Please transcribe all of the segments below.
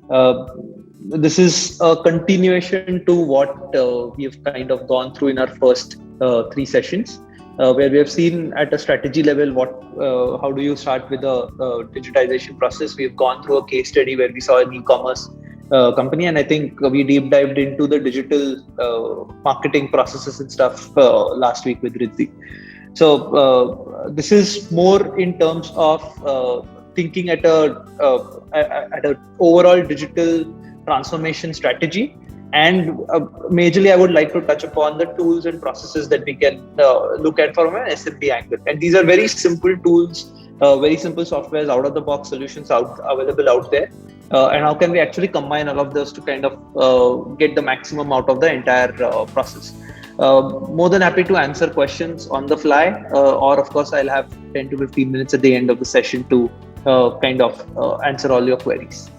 Uh, this is a continuation to what we've kind of gone through in our first three sessions, where we have seen at a strategy level how do you start with a digitization process. We've gone through a case study where we saw an e-commerce company, and I think we deep dived into the digital marketing processes and stuff last week with Riddhi. So this is more in terms of thinking at a overall digital transformation strategy, and majorly I would like to touch upon the tools and processes that we can look at from an SMB angle. And these are very simple tools, very simple softwares, out of the box solutions available out there. And how can we actually combine all of those to kind of get the maximum out of the entire process? More than happy to answer questions on the fly, or of course, I'll have 10 to 15 minutes at the end of the session to kind of answer all your queries.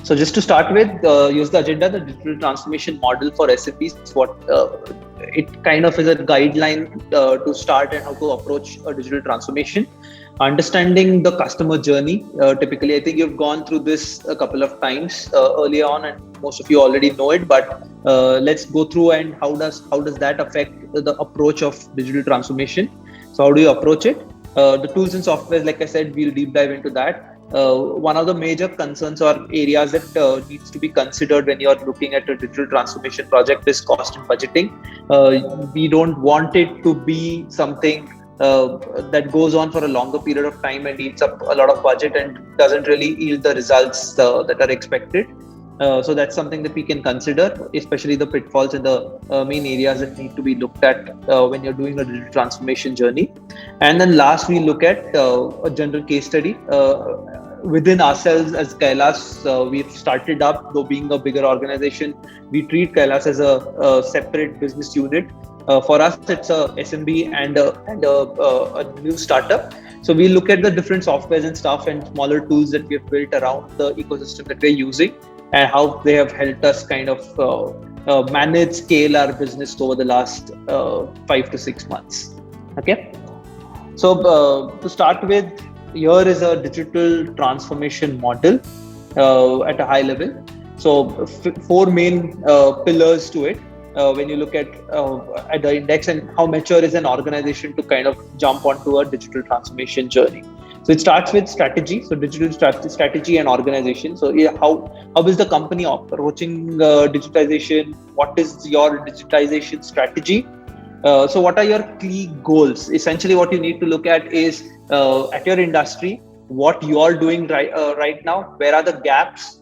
So just to start with, use the agenda, the digital transformation model for SMBs. What it kind of is a guideline to start and how to approach a digital transformation. Understanding the customer journey. Typically, I think you've gone through this a couple of times earlier on, and most of you already know it. But let's go through and how does that affect the approach of digital transformation? So how do you approach it? The tools and softwares, like I said, we'll deep dive into that. One of the major concerns or areas that needs to be considered when you're looking at a digital transformation project is cost and budgeting. We don't want it to be something that goes on for a longer period of time and eats up a lot of budget and doesn't really yield the results that are expected. So that's something that we can consider, especially the pitfalls and the main areas that need to be looked at when you're doing a digital transformation journey. And then last, we look at a general case study. Within ourselves as Kailas, we've started up, though being a bigger organization, we treat Kailas as a separate business unit. For us, it's a SMB and a new startup. So we look at the different softwares and stuff and smaller tools that we have built around the ecosystem that we're using, and how they have helped us kind of manage, scale our business over the last 5 to 6 months. Okay. So to start with, here is a digital transformation model at a high level. So four main pillars to it. When you look at the index and how mature is an organization to kind of jump onto a digital transformation journey. So it starts with strategy. So digital strategy and organization. So how is the company approaching digitization? What is your digitization strategy? So what are your key goals? Essentially, what you need to look at is at your industry, what you are doing right now. Where are the gaps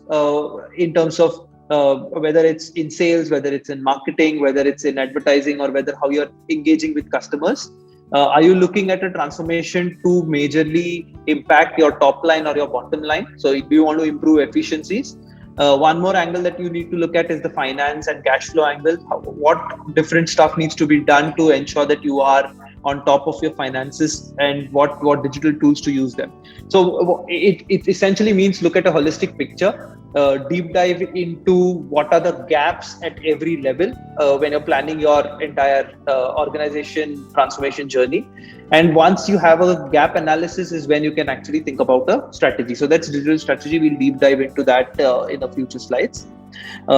in terms of whether it's in sales, whether it's in marketing, whether it's in advertising, or whether how you're engaging with customers. Are you looking at a transformation to majorly impact your top line or your bottom line? So if you want to improve efficiencies, one more angle that you need to look at is the finance and cash flow angle. What different stuff needs to be done to ensure that you are on top of your finances, and what digital tools to use them. So it essentially means look at a holistic picture, deep dive into what are the gaps at every level when you're planning your entire organization transformation journey. And once you have a gap analysis is when you can actually think about a strategy. So that's digital strategy. We'll deep dive into that in the future slides.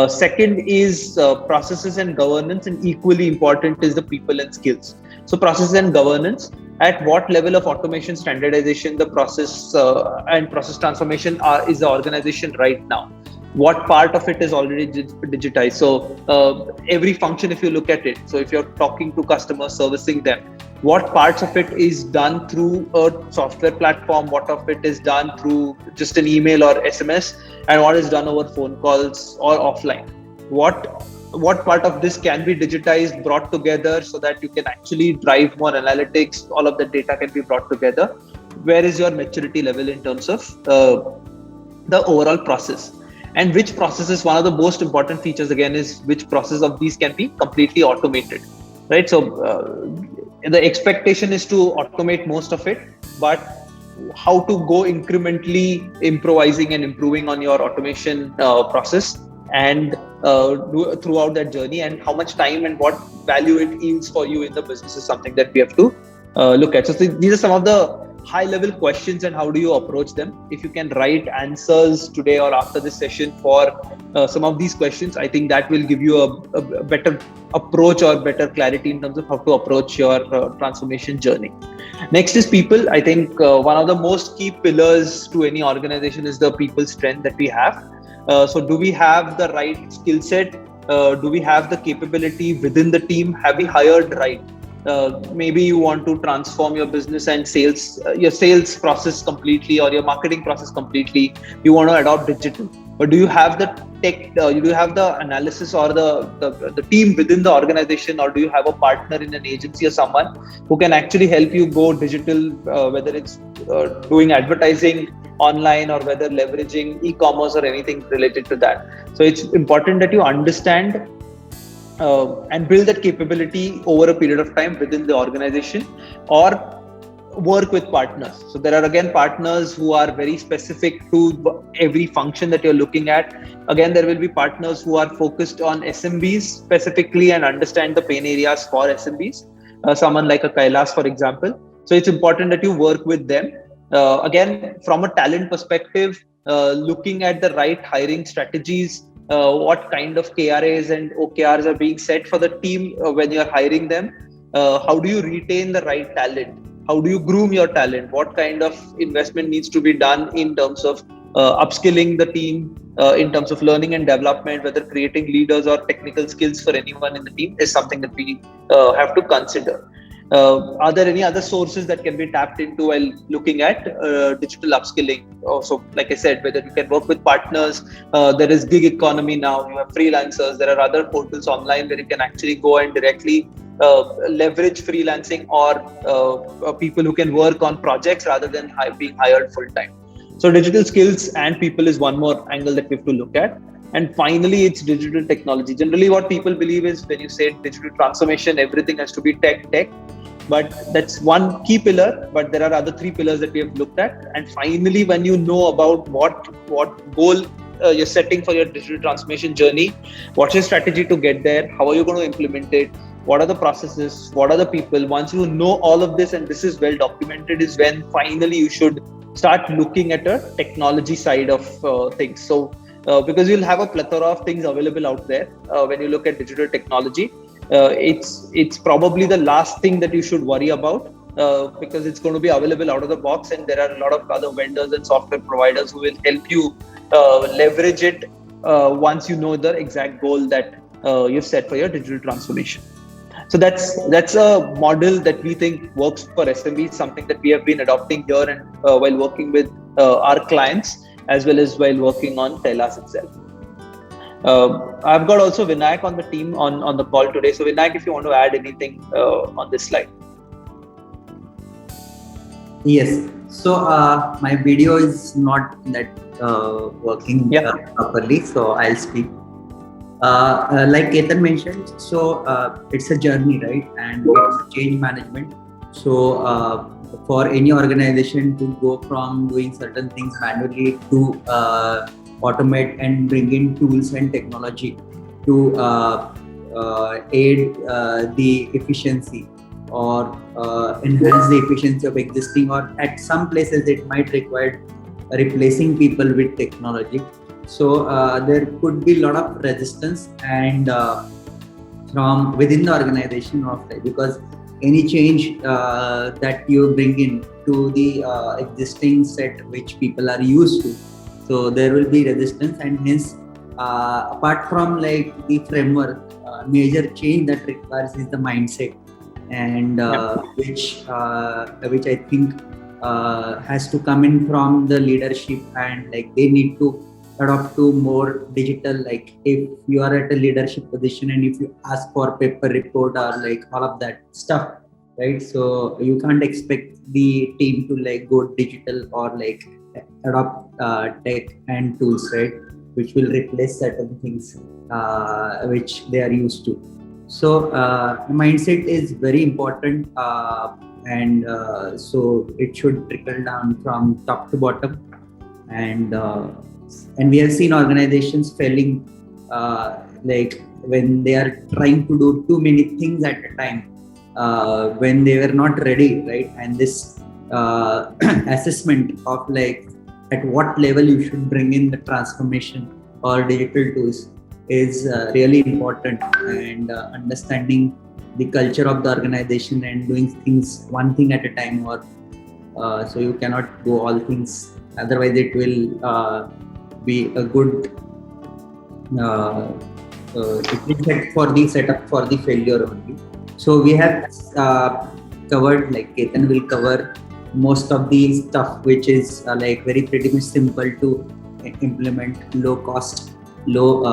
Second is processes and governance, and equally important is the people and skills. So processes and governance, at what level of automation, standardization, the process and process transformation is the organization right now? What part of it is already digitized? So every function, if you look at it, so if you're talking to customers, servicing them, what parts of it is done through a software platform, what of it is done through just an email or SMS, and what is done over phone calls or offline? What part of this can be digitized, brought together so that you can actually drive more analytics, all of the data can be brought together? Where is your maturity level in terms of the overall process? And which processes, one of the most important features again is which process of these can be completely automated, right? So the expectation is to automate most of it, but how to go incrementally improvising and improving on your automation process and throughout that journey, and how much time and what value it yields for you in the business is something that we have to look at. So these are some of the high level questions and how do you approach them. If you can write answers today or after this session for some of these questions, I think that will give you a better approach or better clarity in terms of how to approach your transformation journey. Next is people. I think one of the most key pillars to any organization is the people strength that we have. So do we have the right skill set? Do we have the capability within the team? Have we hired right? Maybe you want to transform your business and sales, your sales process completely or your marketing process completely. You want to adopt digital, but do you have the tech? Do you have the analysis or the team within the organization, or do you have a partner in an agency or someone who can actually help you go digital, whether it's doing advertising online or whether leveraging e-commerce or anything related to that. So it's important that you understand and build that capability over a period of time within the organization, or work with partners. So there are again partners who are very specific to every function that you're looking at. Again, there will be partners who are focused on SMBs specifically and understand the pain areas for SMBs. Someone like a Kailas, for example. So it's important that you work with them. Again, from a talent perspective, looking at the right hiring strategies, what kind of KRAs and OKRs are being set for the team when you're hiring them. How do you retain the right talent? How do you groom your talent? What kind of investment needs to be done in terms of upskilling the team, in terms of learning and development, whether creating leaders or technical skills for anyone in the team is something that we have to consider. Are there any other sources that can be tapped into while looking at digital upskilling? Also, like I said, whether you can work with partners, there is gig economy now, you have freelancers, there are other portals online where you can actually go and directly leverage freelancing or people who can work on projects rather than being hired full time. So digital skills and people is one more angle that we have to look at. And finally, it's digital technology. Generally, what people believe is when you say digital transformation, everything has to be tech. But that's one key pillar, but there are other three pillars that we have looked at. And finally, when you know about what goal you're setting for your digital transformation journey, what's your strategy to get there, how are you going to implement it, what are the processes, what are the people, once you know all of this and this is well documented, is when finally you should start looking at a technology side of things. So because you'll have a plethora of things available out there when you look at digital technology. It's probably the last thing that you should worry about because it's going to be available out of the box, and there are a lot of other vendors and software providers who will help you leverage it once you know the exact goal that you've set for your digital transformation. So that's a model that we think works for SMBs, something that we have been adopting here and while working with our clients as well as while working on Kailas itself. I've got also Vinayak on the team on the call today. So Vinayak, if you want to add anything on this slide. Yes. So my video is not that working properly, so I'll speak. Like Ketan mentioned, so it's a journey, right? And it's change management. So for any organization to go from doing certain things manually to automate and bring in tools and technology to aid the efficiency or enhance the efficiency of existing, or at some places it might require replacing people with technology. So there could be a lot of resistance and from within the organization of that, because any change that you bring in to the existing set which people are used to, so there will be resistance, and hence apart from like the framework, major change that requires is the mindset, and which I think has to come in from the leadership, and like they need to adopt to more digital. Like if you are at a leadership position and if you ask for paper report or like all of that stuff, right? So you can't expect the team to like go digital or like adopt tech and tools, right, which will replace certain things which they are used to. So mindset is very important, and so it should trickle down from top to bottom, and we have seen organizations failing like when they are trying to do too many things at a time when they were not ready, right? And this assessment of like at what level you should bring in the transformation or digital tools is really important, and understanding the culture of the organization and doing things one thing at a time, or so you cannot do all things, otherwise it will be a good it is set for the setup for the failure only. So we have covered, like Ketan will cover most of the stuff which is like very pretty much simple to implement, low cost, low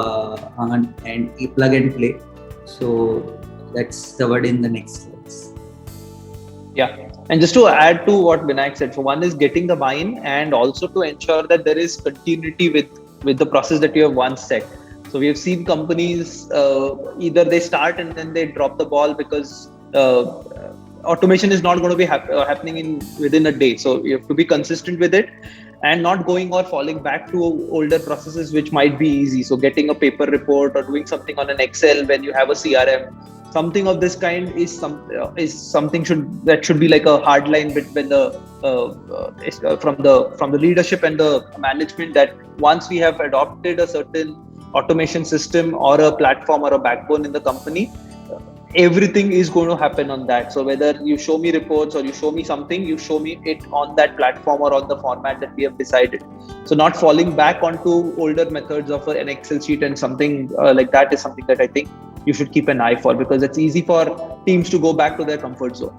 and plug and play. So that's covered in the next slides. Yeah, and just to add to what Vinayak said, so one is getting the buy-in, and also to ensure that there is continuity with the process that you have once set. So we have seen companies either they start and then they drop the ball because automation is not going to be happening within a day. So you have to be consistent with it and not going or falling back to older processes which might be easy. So getting a paper report or doing something on an Excel when you have a CRM, something of this kind is something that should be like a hard line between the from the leadership and the management, that once we have adopted a certain automation system or a platform or a backbone in the company, everything is going to happen on that. So whether you show me reports or you show me something, you show me it on that platform or on the format that we have decided. So not falling back onto older methods of an Excel sheet and something like that is something that I think you should keep an eye for, because it's easy for teams to go back to their comfort zone.